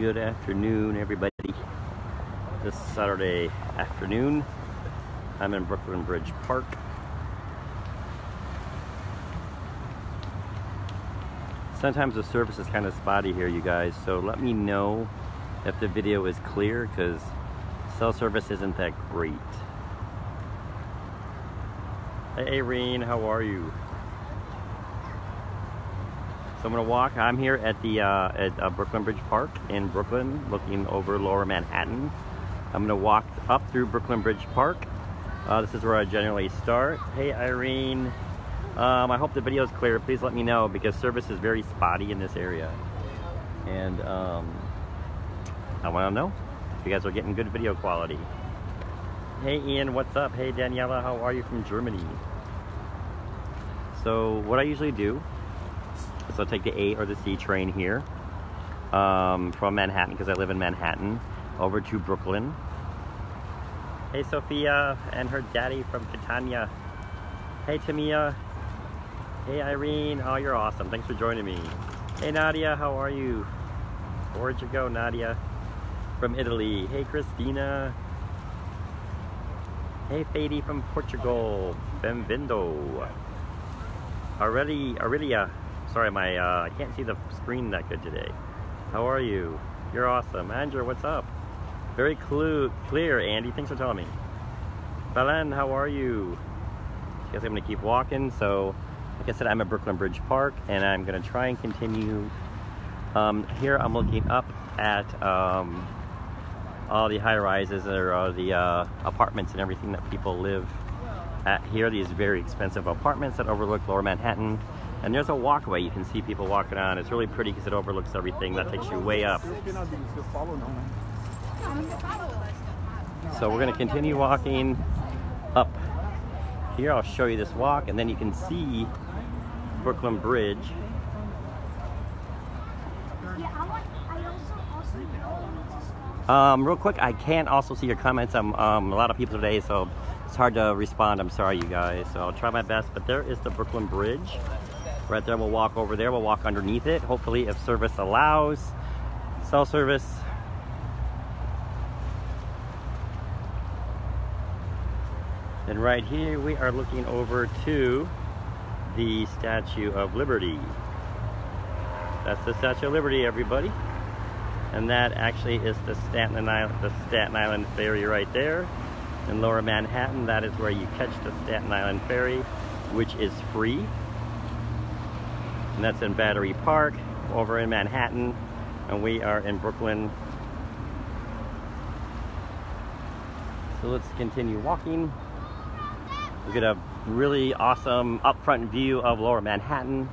Good afternoon, everybody. This Saturday afternoon, I'm in Brooklyn Bridge Park. Sometimes the service is kind of spotty here, you guys, so let me know if the video is clear, because cell service isn't that great. Hey, Irene, how are you? So I'm gonna walk. I'm here at the Brooklyn Bridge Park in Brooklyn, looking over Lower Manhattan. I'm gonna walk up through Brooklyn Bridge Park. This is where I generally start. Hey, Irene. I hope the video is clear. Please let me know, because service is very spotty in this area, and I want to know if you guys are getting good video quality. Hey, Ian, what's up? Hey, Daniela, how are you from Germany? So what I usually do is I'll take the A or the C train here from Manhattan, because I live in Manhattan, over to Brooklyn. Hey, Sophia and her daddy from Catania. Hey, Tamia. Hey, Irene. Oh, you're awesome. Thanks for joining me. Hey, Nadia. How are you? Where'd you go, Nadia? From Italy. Hey, Christina. Hey, Fady from Portugal. Benvindo. Aurelia. Sorry, I can't see the screen that good today. How are you? You're awesome. Andrew, what's up? Very clear, Andy. Thanks for telling me. Belen, how are you? I guess I'm gonna keep walking. So, like I said, I'm at Brooklyn Bridge Park, and I'm gonna try and continue. Here I'm looking up at all the high-rises, or the apartments and everything that people live at here. These very expensive apartments that overlook Lower Manhattan. And there's a walkway you can see people walking on. It's really pretty because it overlooks everything. That takes you way up. So we're going to continue walking up here. I'll show you this walk, and then you can see Brooklyn Bridge. Real quick, I can't also see your comments. I'm a lot of people today, so it's hard to respond. I'm sorry, you guys. So I'll try my best. But there is the Brooklyn Bridge. Right there, we'll walk over there. We'll walk underneath it, hopefully, if service allows. Cell service. And right here, we are looking over to the Statue of Liberty. That's the Statue of Liberty, everybody. And that actually is the Staten Island Ferry right there. In Lower Manhattan, that is where you catch the Staten Island Ferry, which is free. And that's in Battery Park, over in Manhattan, and we are in Brooklyn. So let's continue walking. We get a really awesome up-front view of Lower Manhattan.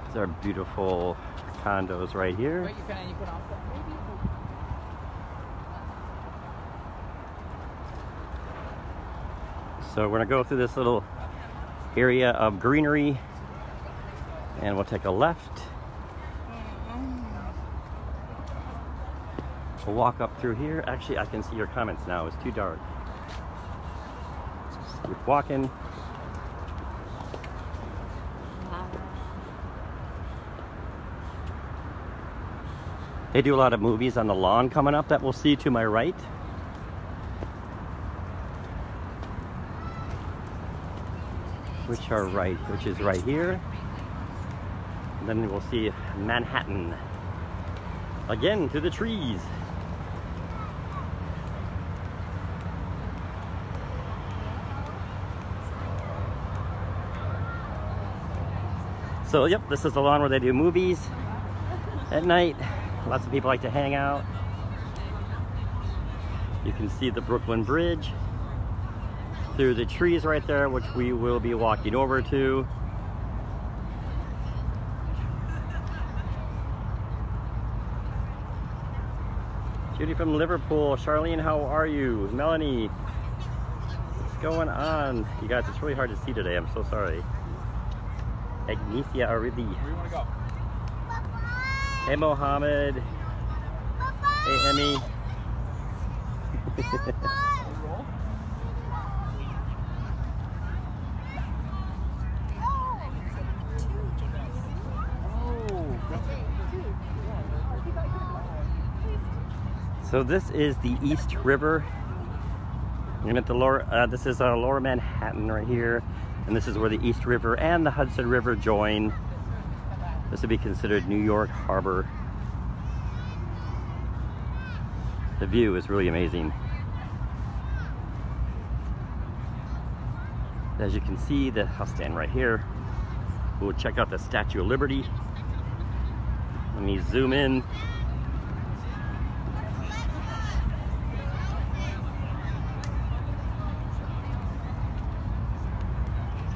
These are beautiful condos right here. So we're gonna go through this little area of greenery, and we'll take a left. We'll walk up through here. Actually, I can see your comments now. It's too dark. Just keep walking. They do a lot of movies on the lawn coming up that we'll see to my right. Which is right here. And then we'll see Manhattan again through the trees. So yep, this is the lawn where they do movies at night. Lots of people like to hang out. You can see the Brooklyn Bridge through the trees right there, which we will be walking over to. Judy from Liverpool. Charlene, how are you? Melanie, what's going on? You guys, it's really hard to see today. I'm so sorry. Agnesia Aridi. Where you want to go? Hey, Mohammed. Hey, Emmy. So this is the East River. I'm at the lower, this is Lower Manhattan right here, and this is where the East River and the Hudson River join. This would be considered New York Harbor. The view is really amazing. As you can see, I'll stand right here. We'll check out the Statue of Liberty. Let me zoom in.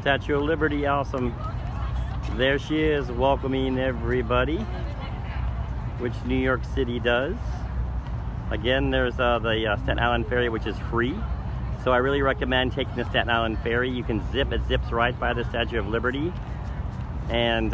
Statue of Liberty, awesome. There she is, welcoming everybody, which New York City does. Again, there's the Staten Island Ferry, which is free. So I really recommend taking the Staten Island Ferry. You can it zips right by the Statue of Liberty. And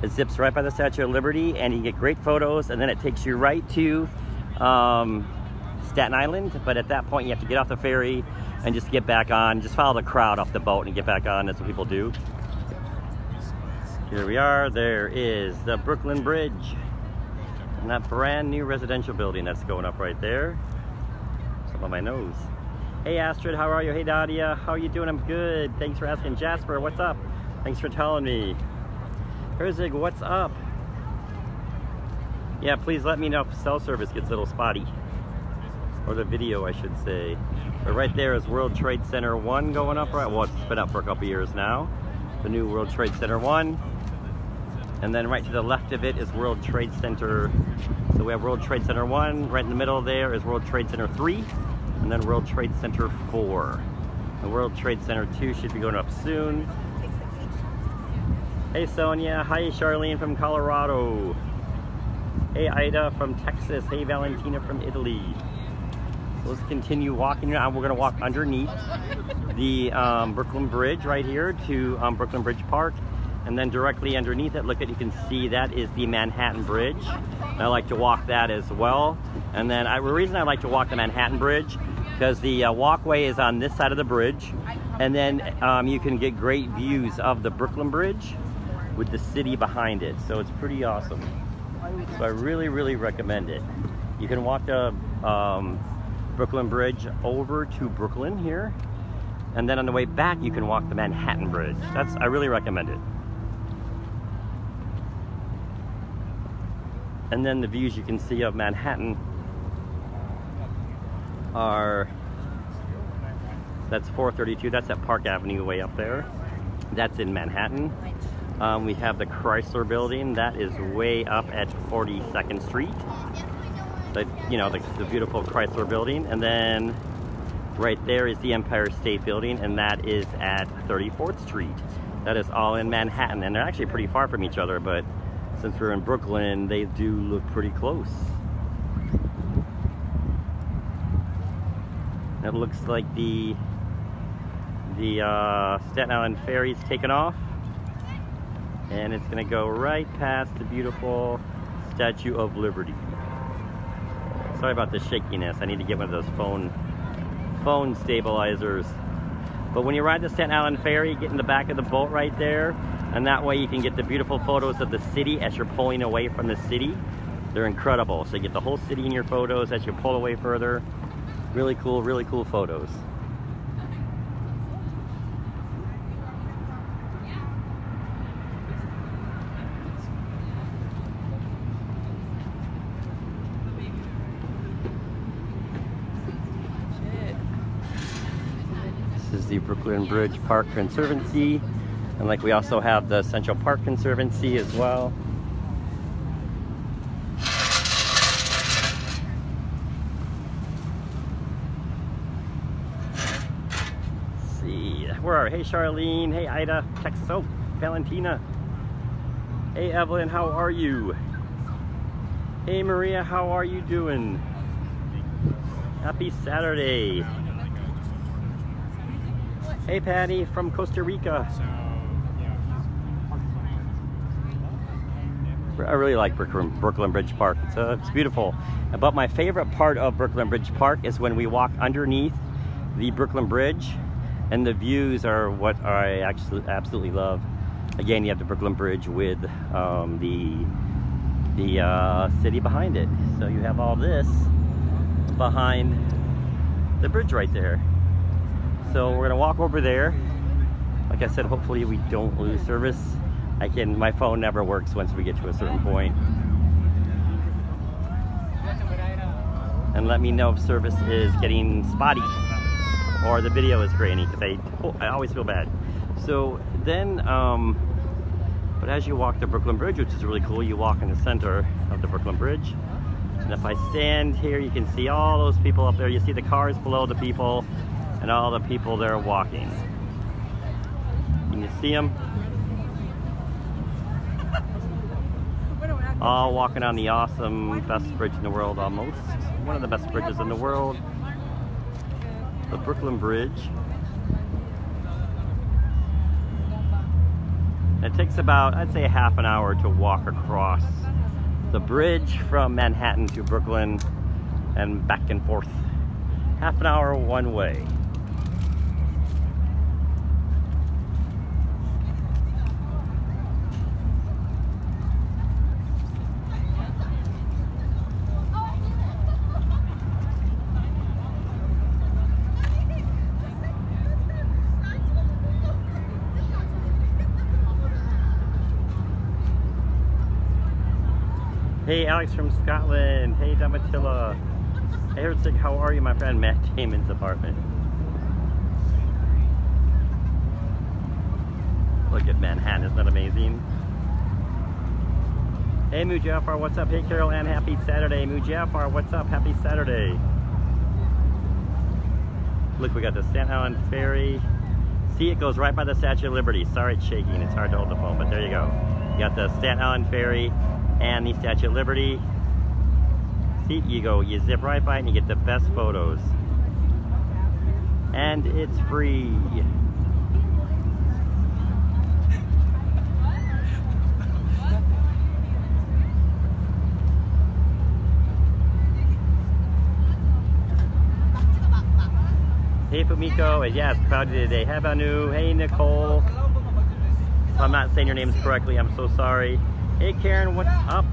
it zips right by the Statue of Liberty, and you get great photos, and then it takes you right to Staten Island. But at that point, you have to get off the ferry and just get back on. Just follow the crowd off the boat and get back on. That's what people do. Here we are. There is the Brooklyn Bridge. And that brand new residential building that's going up right there. Some on my nose. Hey Astrid, how are you? Hey Nadia, how are you doing? I'm good. Thanks for asking. Jasper, what's up? Thanks for telling me. Herzig, what's up? Yeah, please let me know if cell service gets a little spotty. Or the video, I should say. But right there is World Trade Center 1 going up, right? Well, it's been up for a couple years now. The new World Trade Center 1. And then right to the left of it is World Trade Center. So we have World Trade Center 1. Right in the middle there is World Trade Center 3. And then World Trade Center 4. The World Trade Center 2 should be going up soon. Hey Sonia. Hi Charlene from Colorado. Hey Ida from Texas. Hey Valentina from Italy. So let's continue walking. Now we're going to walk underneath the Brooklyn Bridge right here to Brooklyn Bridge Park. And then directly underneath it, look at, you can see that is the Manhattan Bridge. I like to walk that as well. And then the reason I like to walk the Manhattan Bridge, because the walkway is on this side of the bridge. And then you can get great views of the Brooklyn Bridge with the city behind it. So it's pretty awesome. So I really, really recommend it. You can walk the Brooklyn Bridge over to Brooklyn here. And then on the way back, you can walk the Manhattan Bridge. I really recommend it. And then the views you can see of Manhattan are, that's 432, that's at Park Avenue way up there. That's in Manhattan. We have the Chrysler Building, that is way up at 42nd Street. The beautiful Chrysler Building. And then right there is the Empire State Building, and that is at 34th Street. That is all in Manhattan, and they're actually pretty far from each other, but since we're in Brooklyn, they do look pretty close. It looks like the Staten Island Ferry's taken off, and it's gonna go right past the beautiful Statue of Liberty. Sorry about the shakiness. I need to get one of those phone stabilizers. But when you ride the Staten Island Ferry, get in the back of the boat right there, and that way you can get the beautiful photos of the city as you're pulling away from the city. They're incredible. So you get the whole city in your photos as you pull away further. Really cool photos. This is the Brooklyn Bridge Park Conservancy. And we also have the Central Park Conservancy as well. Let's see, where are we? Hey Charlene, hey Ida, Texas, oh, Valentina. Hey Evelyn, how are you? Hey Maria, how are you doing? Happy Saturday. Hey Patty from Costa Rica. I really like Brooklyn Bridge Park. It's beautiful. But my favorite part of Brooklyn Bridge Park is when we walk underneath the Brooklyn Bridge, and the views are what I actually absolutely love. Again, you have the Brooklyn Bridge with the the city behind it. So you have all this behind the bridge right there. So we're gonna walk over there. Like I said, hopefully we don't lose service. My phone never works once we get to a certain point. And let me know if service is getting spotty or the video is grainy, because I always feel bad. So then, but as you walk the Brooklyn Bridge, which is really cool, you walk in the center of the Brooklyn Bridge. And if I stand here, you can see all those people up there. You see the cars below the people and all the people there walking. Can you see them? All walking on the awesome, best bridge in the world almost. One of the best bridges in the world. The Brooklyn Bridge. It takes about, I'd say, half an hour to walk across the bridge from Manhattan to Brooklyn and back and forth. Half an hour one way. Hey, Alex from Scotland. Hey, Damatilla. Hey, Herzig, how are you, my friend? Matt Damon's apartment. Look at Manhattan, isn't that amazing? Hey, Mujafar, what's up? Hey, Carol Ann, happy Saturday. Mujafar, what's up? Happy Saturday. Look, we got the Staten Island Ferry. See, it goes right by the Statue of Liberty. Sorry, it's shaking. It's hard to hold the phone, but there you go. You got the Staten Island Ferry and the Statue of Liberty. See, you zip right by it and you get the best photos. And it's free. Hey Fumiko, yeah, it's cloudy today. Hey Banu, hey Nicole. If I'm not saying your names correctly, I'm so sorry. Hey Karen, what's up?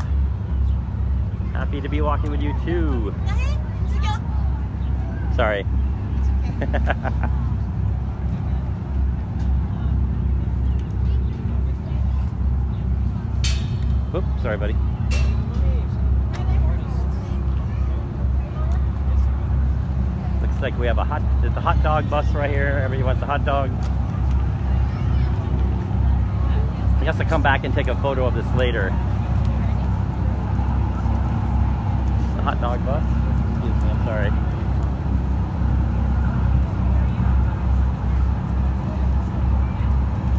Happy to be walking with you too. Sorry. Oops, sorry buddy. Looks like we have there's a hot dog bus right here. Everybody wants a hot dog. I guess I'll come back and take a photo of this later. The hot dog bus. Excuse me, I'm sorry.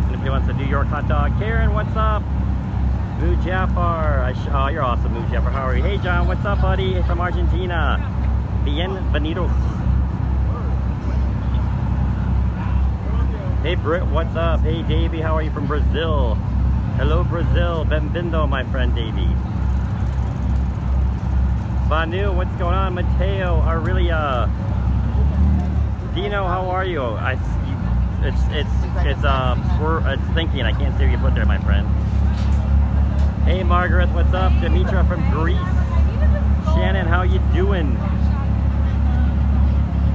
Anybody wants a New York hot dog? Karen, what's up? Mujafar. Oh, you're awesome, Mujafar. How are you? Hey, John, what's up, buddy? From Argentina. Bienvenidos. Hey, Britt, what's up? Hey, Davey, how are you from Brazil? Hello, Brazil. Bem-vindo, my friend Davey. Banu, what's going on? Mateo, Aurelia. Dino, how are you? It's thinking. I can't see what you put there, my friend. Hey, Margaret, what's up? Dimitra from Greece. Shannon, how you doing?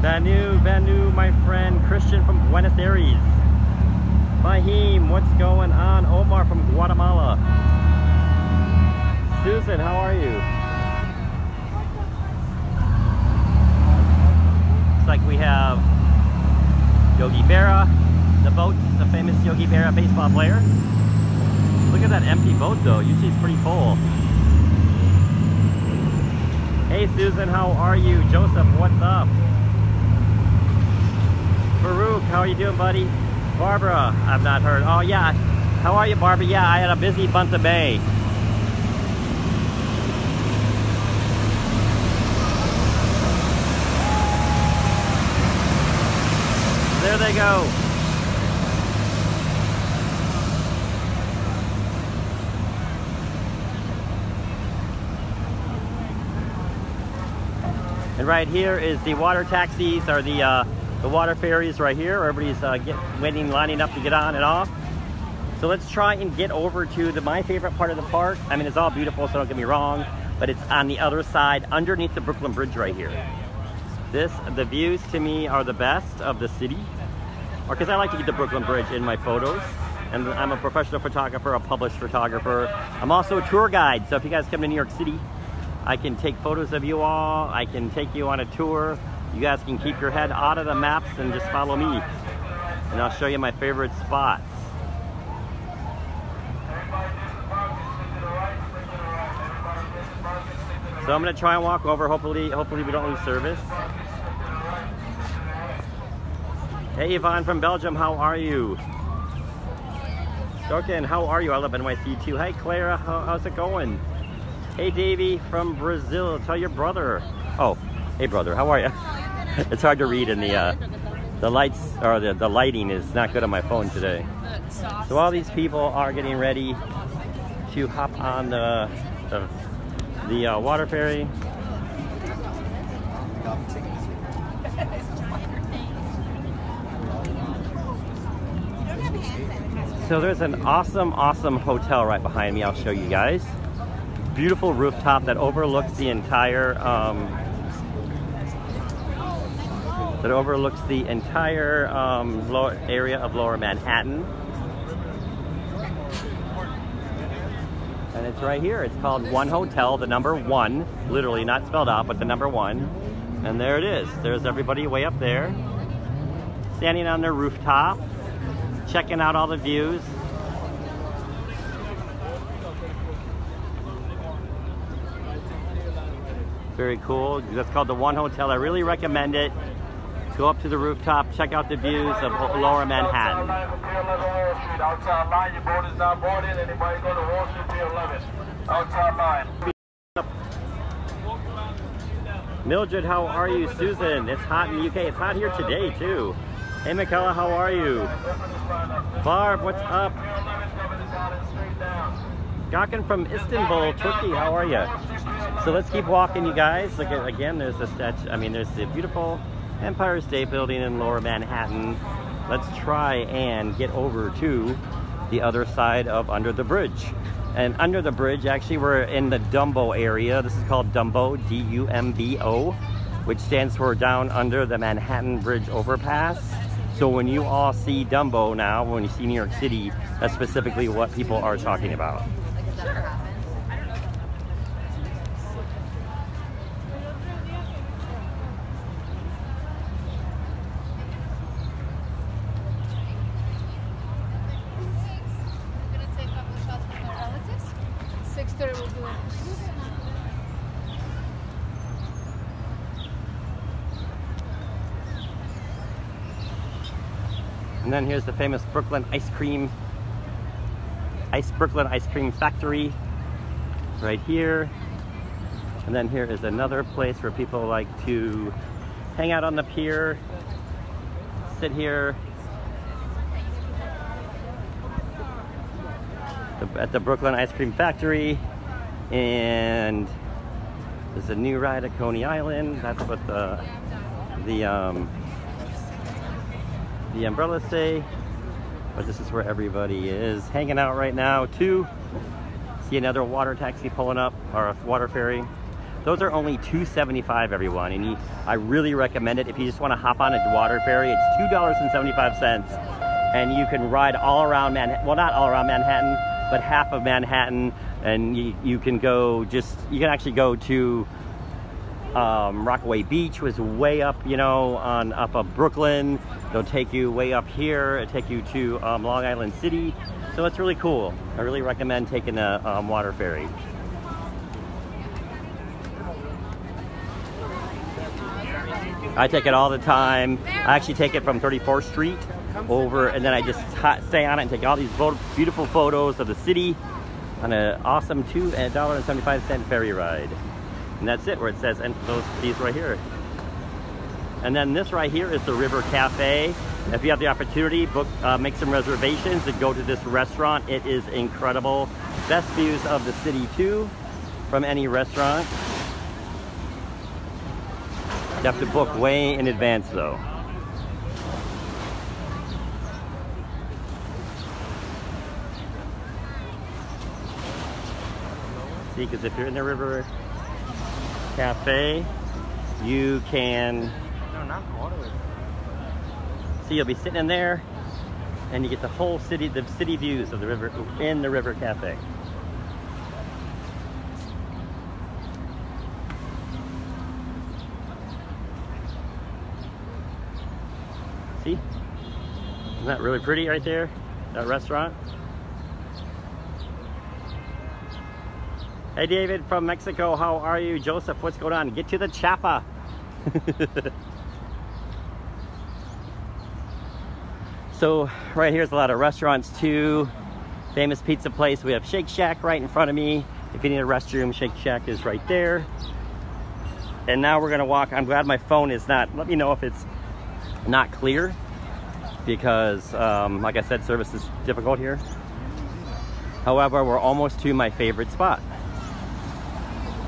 Banu, my friend. Christian from Buenos Aires. Mahim, what's going on? Omar from Guatemala. Susan, how are you? Looks like we have Yogi Berra, the boat, the famous Yogi Berra baseball player. Look at that empty boat though, usually it's pretty full. Hey Susan, how are you? Joseph, what's up? Farouk, how are you doing, buddy? Barbara, I've not heard. Oh yeah, how are you, Barbara? Yeah, I had a busy Bunta Bay. There they go. And right here is the water taxis, or the water ferries right here. Everybody's lining up to get on and off. So let's try and get over to my favorite part of the park. I mean, it's all beautiful, so don't get me wrong, but it's on the other side, underneath the Brooklyn Bridge right here. The views to me are the best of the city, or because I like to get the Brooklyn Bridge in my photos. And I'm a professional photographer, a published photographer. I'm also a tour guide, so if you guys come to New York City, I can take photos of you all. I can take you on a tour. You guys can keep your head out of the maps and just follow me. And I'll show you my favorite spots. So I'm gonna try and walk over. Hopefully we don't lose service. Hey Yvonne from Belgium, how are you? Stoken, how are you? I love NYC too. Hey Clara, how's it going? Hey Davey from Brazil, tell your brother. Oh, hey brother, how are you? It's hard to read in the lights, or the lighting is not good on my phone today. So all these people are getting ready to hop on the water ferry. So there's an awesome hotel right behind me. I'll show you guys. Beautiful rooftop that overlooks the entire area of Lower Manhattan. And it's right here. It's called One Hotel, the number 1, literally not spelled out, but the number 1. And there it is. There's everybody way up there, standing on their rooftop, checking out all the views. Very cool. That's called the One Hotel. I really recommend it. Go up to the rooftop, check out the views of Lower Manhattan. Mildred, how are you? Susan, it's hot in the UK. It's hot here today too. Hey Michaela, how are you? Barb, what's up? Gakin from Istanbul, Turkey, how are you? So let's keep walking, you guys. Look at, again, there's the statue. I mean, there's the beautiful Empire State Building in Lower Manhattan. Let's try and get over to the other side of under the bridge. And under the bridge, actually, we're in the Dumbo area. This is called Dumbo, D-U-M-B-O, which stands for down under the Manhattan Bridge overpass. So when you all see Dumbo now, when you see New York City, that's specifically what people are talking about. And then here's the famous Brooklyn ice cream factory right here. And then here is another place where people like to hang out on the pier, sit here at the Brooklyn ice cream factory. And there's a new ride at Coney Island. That's what the umbrellas say, but this is where everybody is hanging out right now too. See another water taxi pulling up, or a water ferry. Those are only $2.75, everyone, and I really recommend it. If you just want to hop on a water ferry, it's $2.75, and you can ride all around Manhattan. Well, not all around Manhattan, but half of Manhattan, and you can actually go to Rockaway Beach, was way up, you know, up of Brooklyn. They'll take you way up here, it'll take you to Long Island City. So it's really cool. I really recommend taking a water ferry. I take it all the time. I actually take it from 34th Street over, and then I just stay on it and take all these beautiful photos of the city on an awesome $2.75 ferry ride. And that's it, where it says, and these right here. And then this right here is the River Cafe. If you have the opportunity, make some reservations and go to this restaurant. It is incredible. Best views of the city too, from any restaurant. You have to book way in advance though. See, because if you're in the River Cafe, you can... No, not all the way. See, you'll be sitting in there, and you get the whole city, the city views of the river in the River Cafe. See? Isn't that really pretty right there? That restaurant? Hey David from Mexico, how are you? Joseph, what's going on? Get to the chapa. So right here's a lot of restaurants too. Famous pizza place. We have Shake Shack right in front of me. If you need a restroom, Shake Shack is right there. And now we're gonna walk. I'm glad my phone is not, let me know if it's not clear, because like I said, service is difficult here. However, we're almost to my favorite spot.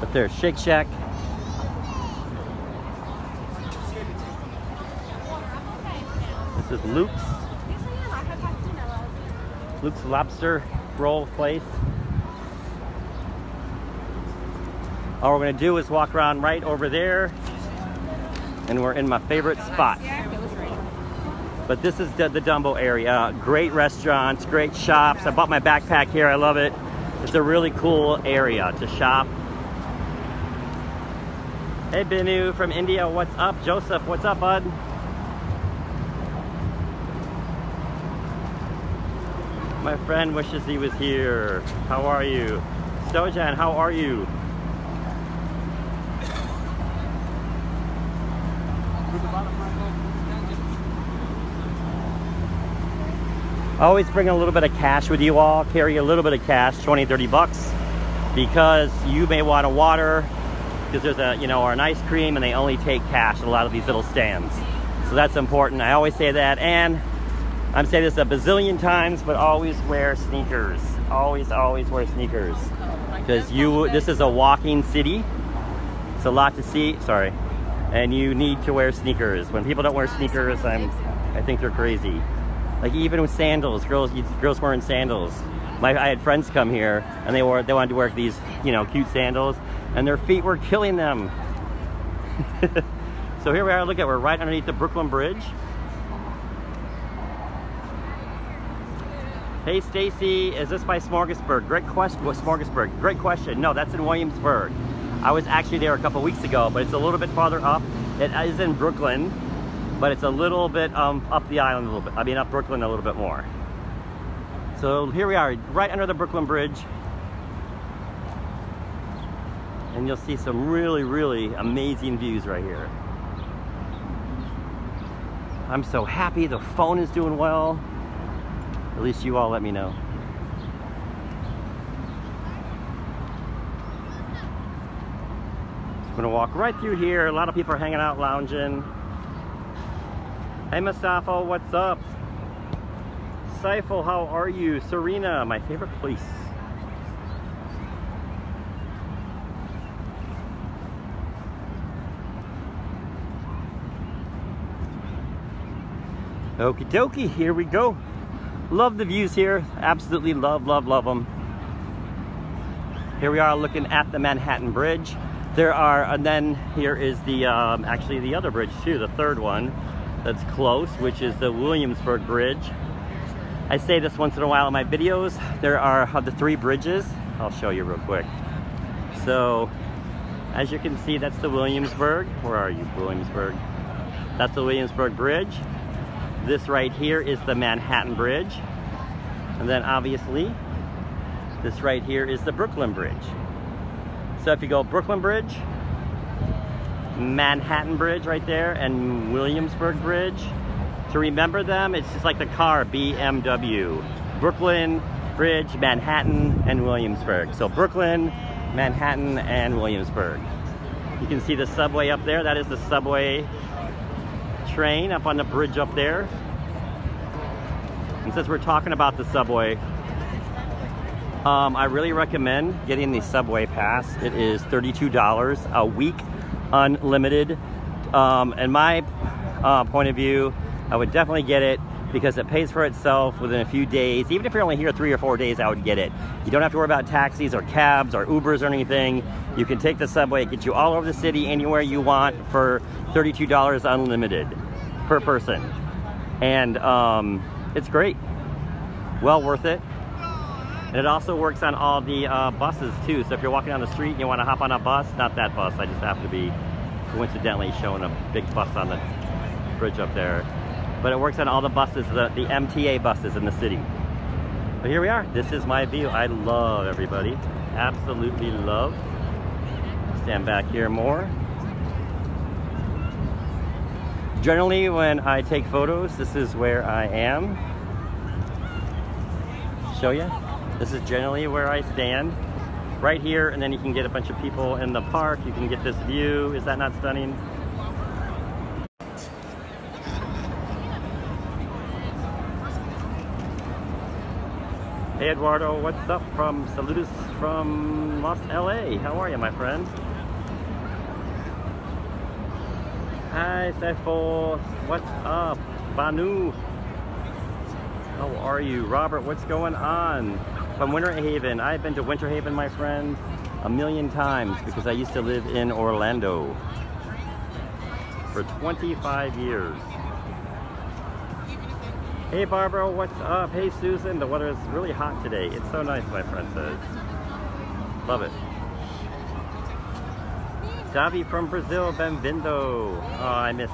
But there's Shake Shack. This is Luke's lobster roll place. All we're gonna do is walk around right over there, and we're in my favorite spot. But this is the Dumbo area. Great restaurants, great shops. I bought my backpack here, I love it. It's a really cool area to shop. Hey Binu from India, what's up? Joseph, what's up, bud? My friend wishes he was here. How are you? Stojan, how are you? Always bring a little bit of cash with you all. Carry a little bit of cash, 20, 30 bucks, because you may want a water, because there's a, or an ice cream, and they only take cash at a lot of these little stands. So that's important. I always say that, and I'm saying this a bazillion times, but always wear sneakers. Always, always wear sneakers. Because this is a walking city. It's a lot to see, sorry. And you need to wear sneakers. When people don't wear sneakers, I think they're crazy. Like even with sandals, girls wearing sandals. I had friends come here, and they wanted to wear these, cute sandals, and their feet were killing them. So here we are, look at, we're right underneath the Brooklyn Bridge. Hey Stacy, is this by Smorgasburg? Great question. Smorgasburg. Great question. No, that's in Williamsburg. I was actually there a couple weeks ago, but it's a little bit farther up. It is in Brooklyn, but it's a little bit up the island a little bit. I mean, up Brooklyn a little bit more. So here we are, right under the Brooklyn Bridge. And you'll see some really, really amazing views right here. I'm so happy the phone is doing well. At least you all let me know. I'm gonna walk right through here. A lot of people are hanging out, lounging. Hey Mustafa, what's up? Saiful, how are you? Serena, my favorite place. Okie dokie, here we go. Love the views here. Absolutely love them. Here we are looking at the Manhattan Bridge. And then here is the, actually the other bridge too, the third one that's close, which is the Williamsburg Bridge. I say this once in a while in my videos. There are the three bridges. I'll show you real quick. So, as you can see, that's the Williamsburg. Where are you, Williamsburg? That's the Williamsburg Bridge. This right here is the Manhattan Bridge. And then obviously, this right here is the Brooklyn Bridge. So if you go Brooklyn Bridge, Manhattan Bridge right there, and Williamsburg Bridge, to remember them, it's just like the car, BMW. Brooklyn Bridge, Manhattan, and Williamsburg. So Brooklyn, Manhattan, and Williamsburg. You can see the subway up there. That is the subway train up on the bridge up there. And since we're talking about the subway, I really recommend getting the subway pass. It is $32 a week, unlimited. In my point of view, I would definitely get it because it pays for itself within a few days. Even if you're only here 3 or 4 days, I would get it. You don't have to worry about taxis or cabs or Ubers or anything. You can take the subway, it gets you all over the city, anywhere you want for $32 unlimited per person. And it's great. Well worth it. And it also works on all the buses too. So if you're walking down the street and you want to hop on a bus, not that bus, I just happen to be coincidentally showing a big bus on the bridge up there. But it works on all the buses, the MTA buses in the city. But here we are. This is my view. I love everybody. Absolutely love. Stand back here more. Generally, when I take photos, this is where I am. Show you. This is generally where I stand. Right here, and then you can get a bunch of people in the park. You can get this view. Is that not stunning? Hey Eduardo, what's up from Saludos from LA? How are you, my friend? Hi Sefo, what's up? Banu, how are you? Robert, what's going on? From Winter Haven. I've been to Winter Haven, my friend, a million times because I used to live in Orlando for 25 years. Hey Barbara, what's up? Hey Susan, the weather is really hot today. It's so nice, my friend says. Love it. Davi from Brazil, bem-vindo. Oh, I missed.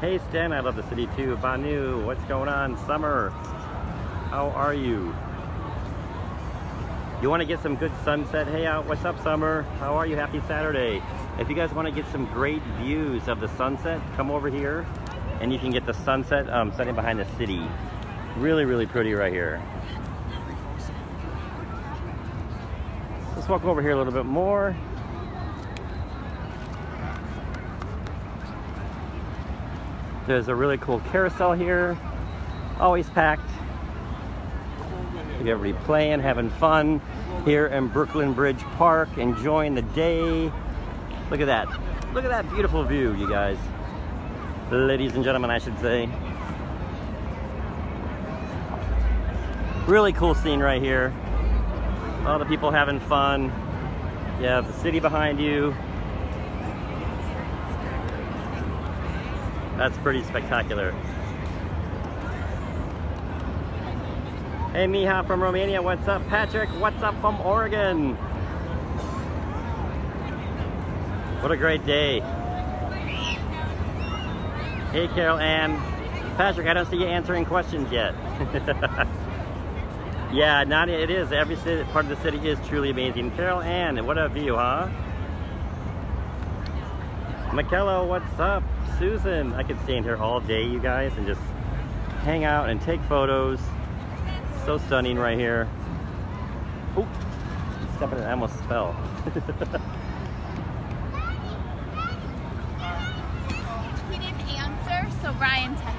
Hey Stan, I love the city too. Banu, what's going on? Summer, how are you? You want to get some good sunset? Hey, what's up, Summer? How are you? Happy Saturday. If you guys want to get some great views of the sunset, come over here and you can get the sunset setting behind the city. Really, really pretty right here. Let's walk over here a little bit more. There's a really cool carousel here. Always packed. Everybody playing, having fun here in Brooklyn Bridge Park, enjoying the day. Look at that. Look at that beautiful view, you guys. Ladies and gentlemen, I should say. Really cool scene right here. All the people having fun. You have the city behind you. That's pretty spectacular. Hey Miha from Romania, what's up? Patrick, what's up from Oregon? What a great day. Hey Carol Ann. Patrick, I don't see you answering questions yet. Yeah, it is. Every part of the city is truly amazing. Carol Ann, what a view, huh? Michaela, what's up? Susan, I could stay in here all day, you guys, and just hang out and take photos. So stunning right here. Oh, stepping, I almost fell. He didn't answer, so Ryan texted.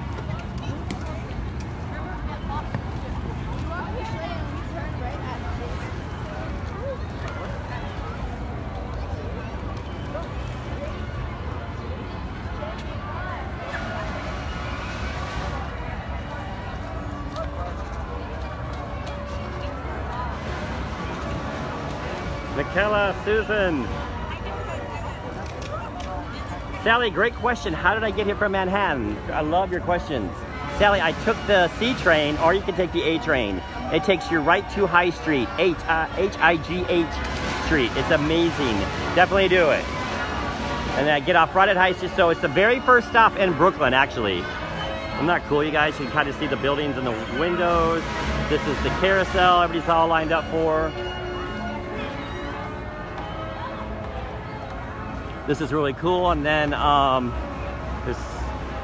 Michaela, Susan. Sally, great question. How did I get here from Manhattan? I love your questions. Sally, I took the C train, or you can take the A train. It takes you right to High Street, H-I-G-H Street. It's amazing. Definitely do it. And then I get off right at High Street, so it's the very first stop in Brooklyn, actually. Isn't that cool, you guys? You can kind of see the buildings and the windows. This is the carousel everybody's all lined up for. This is really cool, and then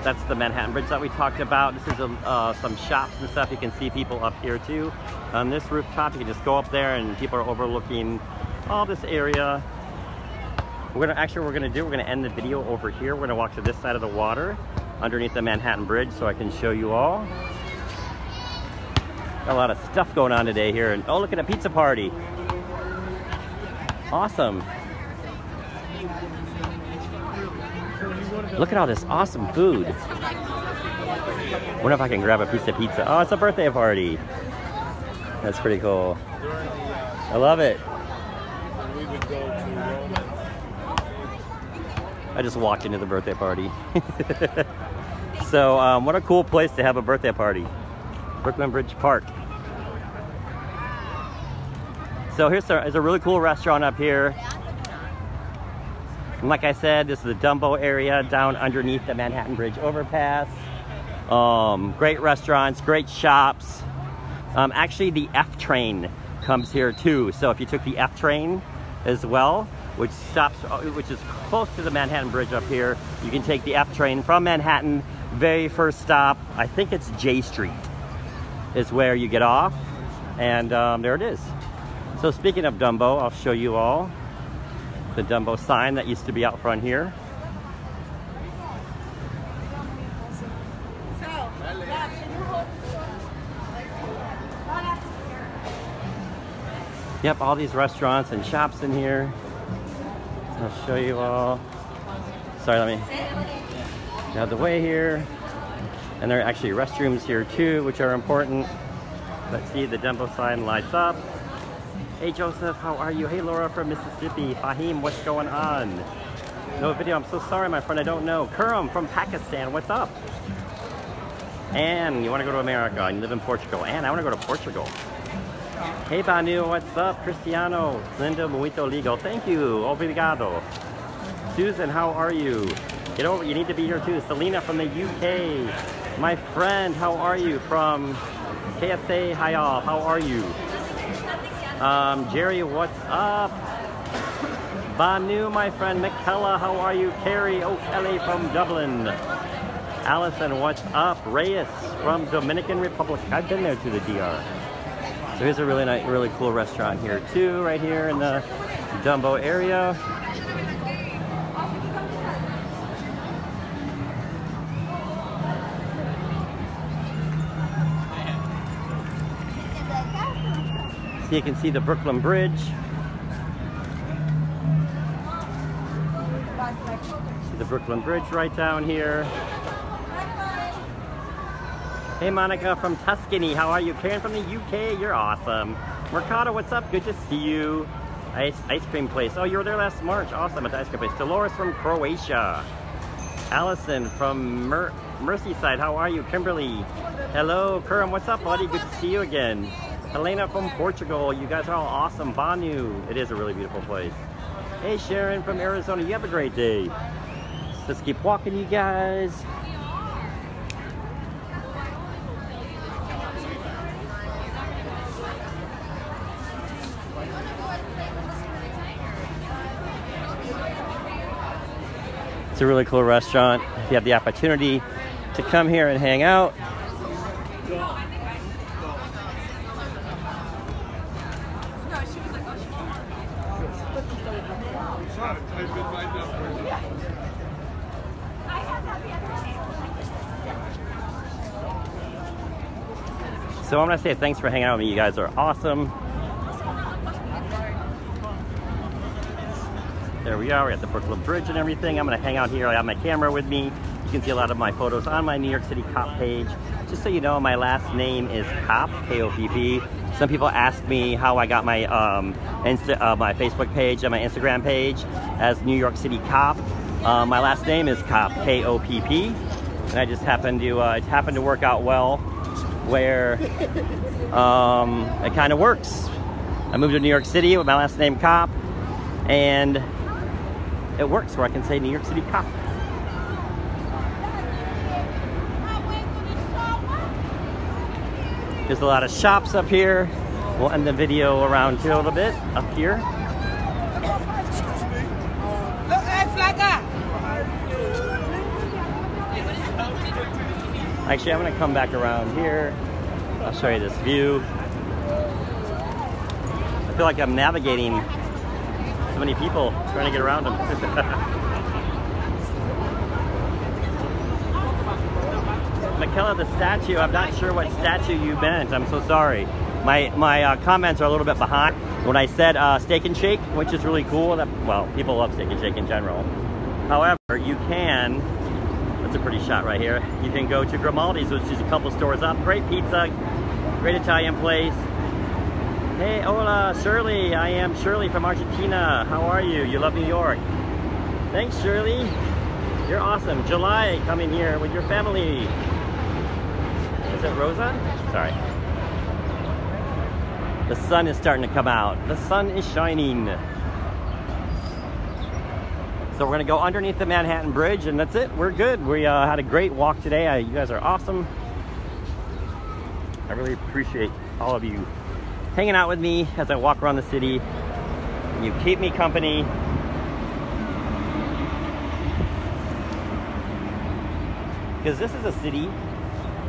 that's the Manhattan Bridge that we talked about. This is some shops and stuff. You can see people up here too. On this rooftop, you can just go up there, and people are overlooking all this area. We're gonna end the video over here. We're gonna walk to this side of the water, underneath the Manhattan Bridge, so I can show you all. Got a lot of stuff going on today here, and oh, look at a pizza party! Awesome. Look at all this awesome food. Wonder if I can grab a piece of pizza. Oh, it's a birthday party. That's pretty cool. I love it. We would go to Rome. I just walked into the birthday party. So, what a cool place to have a birthday party. Brooklyn Bridge Park. So there's a really cool restaurant up here. And like I said, this is the Dumbo area down underneath the Manhattan Bridge overpass. Great restaurants, great shops. Actually, the F train comes here too. So if you took the F train as well, which is close to the Manhattan Bridge up here, you can take the F train from Manhattan. Very first stop, I think it's J Street, is where you get off. And there it is. So speaking of Dumbo, I'll show you all the Dumbo sign that used to be out front here. Yep, all these restaurants and shops in here. I'll show you all. Sorry, let me get out of the way here. And there are actually restrooms here too, which are important. Let's see, the Dumbo sign lights up. Hey Joseph, how are you? Hey Laura from Mississippi. Fahim, what's going on? No video, I'm so sorry my friend, I don't know. Kuram from Pakistan, what's up? Anne, you want to go to America and you live in Portugal. Anne, I want to go to Portugal. Hey Banu, what's up? Cristiano, Linda, muito legal. Thank you, obrigado. Susan, how are you? Get over, you need to be here too. Selena from the UK. My friend, how are you? From KSA, hi all, how are you? Jerry, what's up? Banu, my friend. Michaela, how are you? Carrie O'Kelly from Dublin. Allison, what's up? Reyes from Dominican Republic. I've been there to the DR. So here's a really nice, really cool restaurant here too, right here in the Dumbo area. So you can see the Brooklyn Bridge. See the Brooklyn Bridge right down here. Hey Monica from Tuscany, how are you? Karen from the UK, you're awesome. Mercado, what's up? Good to see you. Ice cream place. Oh, you were there last March. Awesome at the ice cream place. Dolores from Croatia. Allison from Merseyside, how are you? Kimberly. Hello, Kuram, what's up, buddy? Good to see you again. Helena from Portugal, you guys are all awesome. Banu, it is a really beautiful place. Hey Sharon from Arizona, you have a great day. Let's keep walking, you guys. It's a really cool restaurant. If you have the opportunity to come here and hang out. So I'm gonna say thanks for hanging out with me. You guys are awesome. There we are, we're at the Brooklyn Bridge and everything. I'm gonna hang out here, I have my camera with me. You can see a lot of my photos on my New York City Cop page. Just so you know, my last name is Kopp, K-O-P-P. Some people ask me how I got my my Facebook page and my Instagram page as New York City Cop. My last name is Kopp, K-O-P-P. And I just happened to, it happened to work out well where it kind of works. I moved to New York City with my last name Kopp, and it works where I can say New York City Cop. There's a lot of shops up here. We'll end the video around here a little bit, up here. Actually, I'm gonna come back around here. I'll show you this view. I feel like I'm navigating so many people trying to get around them. Michaela, the statue, I'm not sure what statue you meant. I'm so sorry. My comments are a little bit behind. When I said Steak and Shake, which is really cool. Well, people love Steak and Shake in general. However, you can, that's a pretty shot right here, you can go to Grimaldi's, which is a couple stores up. Great pizza, great Italian place. Hey, hola, Shirley. I am Shirley from Argentina. How are you? You love New York. Thanks, Shirley. You're awesome. July, coming here with your family. Is it Rosa? Sorry. The sun is starting to come out. The sun is shining. So we're gonna go underneath the Manhattan Bridge, and that's it. We're good. We had a great walk today. You guys are awesome. I really appreciate all of you hanging out with me as I walk around the city. You keep me company. Because this is a city,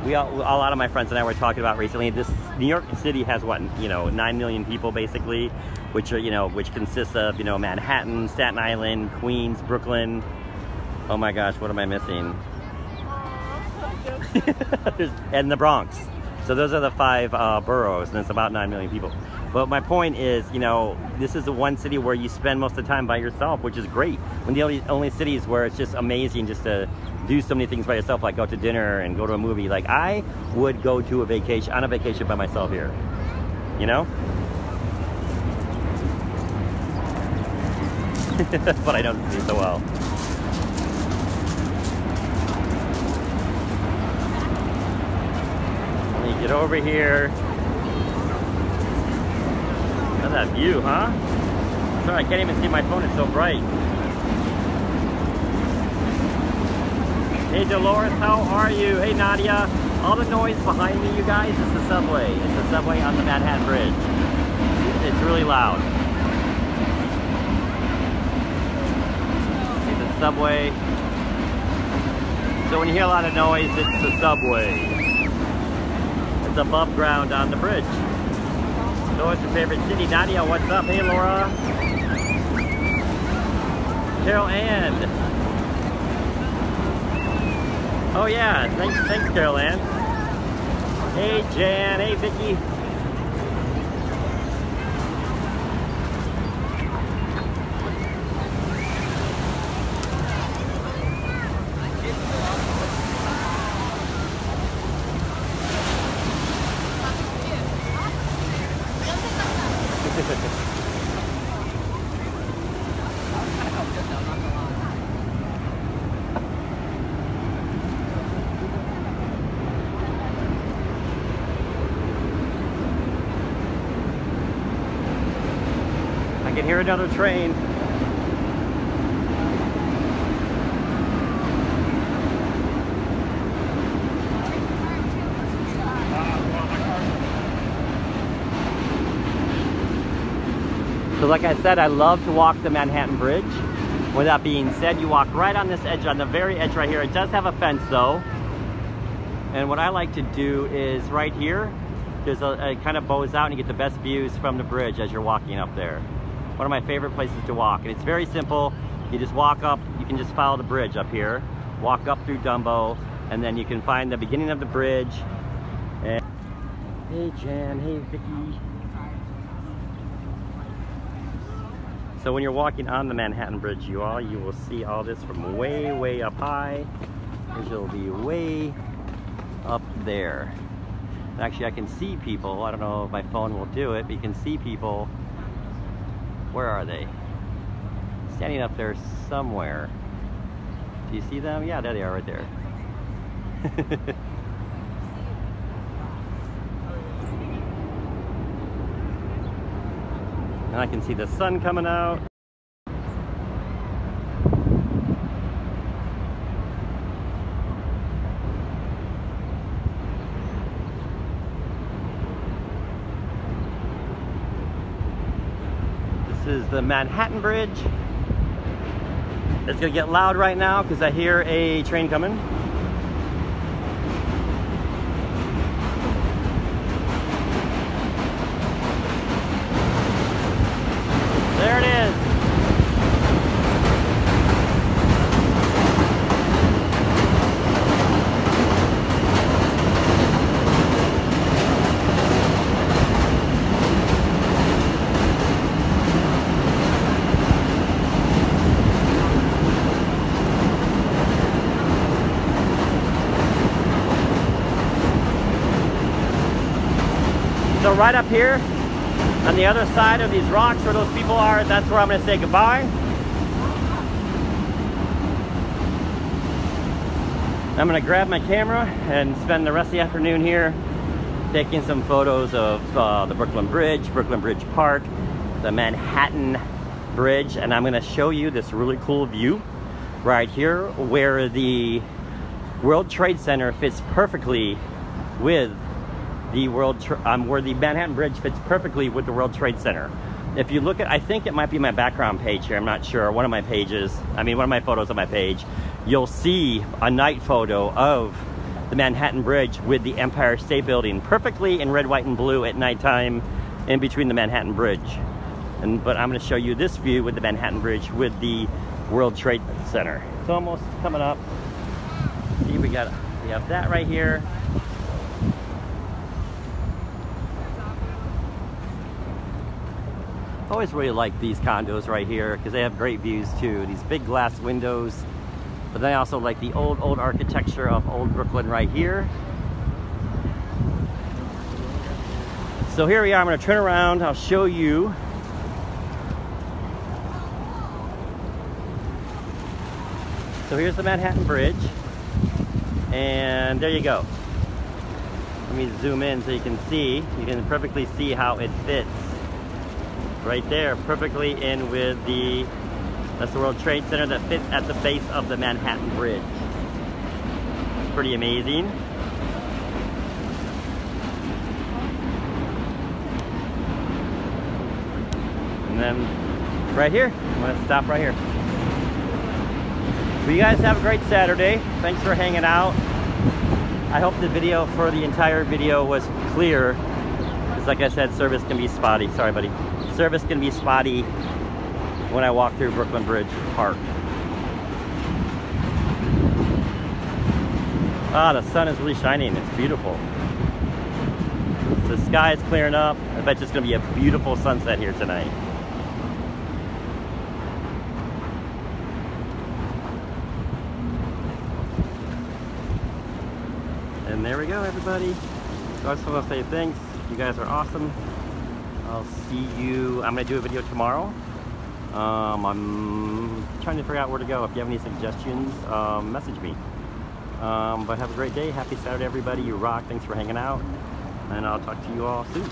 a lot of my friends and I were talking about recently. This New York City has what, 9 million people basically, which are, which consists of, Manhattan, Staten Island, Queens, Brooklyn. Oh my gosh, what am I missing? And the Bronx. So those are the 5 boroughs, and it's about 9 million people. But my point is, this is the one city where you spend most of the time by yourself, which is great. One of the only cities where it's just amazing just to do so many things by yourself, like go to dinner and go to a movie. Like I would go to a vacation, on a vacation by myself here, But I don't see so well. Let me get over here. Look at that view, huh? Sorry, I can't even see my phone, it's so bright. Hey Dolores, how are you? Hey Nadia. All the noise behind me, you guys, is the subway. It's the subway on the Manhattan Bridge. It's really loud. See the subway. So when you hear a lot of noise, it's the subway. It's above ground on the bridge. So what's your favorite city? Nadia, what's up? Hey Laura. Carol Ann. Oh yeah, thanks Carol Ann. Hey Jan, hey Vicky. I can hear another train. So like I said, I love to walk the Manhattan Bridge. With that being said, you walk right on this edge, on the very edge right here. It does have a fence though. And what I like to do is right here, there's it kind of bows out and you get the best views from the bridge as you're walking up there. One of my favorite places to walk. And it's very simple. You just walk up, you can just follow the bridge up here, walk up through Dumbo, and then you can find the beginning of the bridge. And hey Jan, hey Vicky. So when you're walking on the Manhattan Bridge, you will see all this from way, way up high. It'll be way up there. Actually, I can see people. I don't know if my phone will do it, but you can see people. Where are they? Standing up there somewhere. Do you see them? Yeah, there they are right there. And I can see the sun coming out. This is the Manhattan Bridge. It's gonna get loud right now because I hear a train coming. There it is. So right up here, on the other side of these rocks where those people are, that's where I'm gonna say goodbye. I'm gonna grab my camera and spend the rest of the afternoon here taking some photos of the Brooklyn Bridge Park, the Manhattan Bridge, and I'm gonna show you this really cool view right here where the World Trade Center fits perfectly with the where the Manhattan Bridge fits perfectly with the World Trade Center. If you look at, I think it might be my background page here, I'm not sure, one of my pages, one of my photos on my page, you'll see a night photo of the Manhattan Bridge with the Empire State Building perfectly in red, white, and blue at nighttime in between the Manhattan Bridge. But I'm going to show you this view with the Manhattan Bridge with the World Trade Center. It's almost coming up. See, we have that right here. I always really like these condos right here because they have great views too. These big glass windows. But then I also like the old architecture of old Brooklyn right here. So here we are. I'm going to turn around. I'll show you. So here's the Manhattan Bridge. And there you go. Let me zoom in so you can see. You can perfectly see how it fits. Right there, perfectly in with that's the World Trade Center that fits at the base of the Manhattan Bridge. It's pretty amazing. And then right here, I'm gonna stop right here. Well, you guys have a great Saturday. Thanks for hanging out. I hope the video for the entire video was clear. Because like I said, service can be spotty. Sorry, buddy. Service can be spotty when I walk through Brooklyn Bridge Park. Ah, the sun is really shining. It's beautiful. The sky is clearing up. I bet it's going to be a beautiful sunset here tonight. And there we go, everybody. So I just want to say thanks. You guys are awesome. I'll see you. I'm going to do a video tomorrow. I'm trying to figure out where to go. If you have any suggestions, message me. But have a great day. Happy Saturday, everybody. You rock. Thanks for hanging out. And I'll talk to you all soon.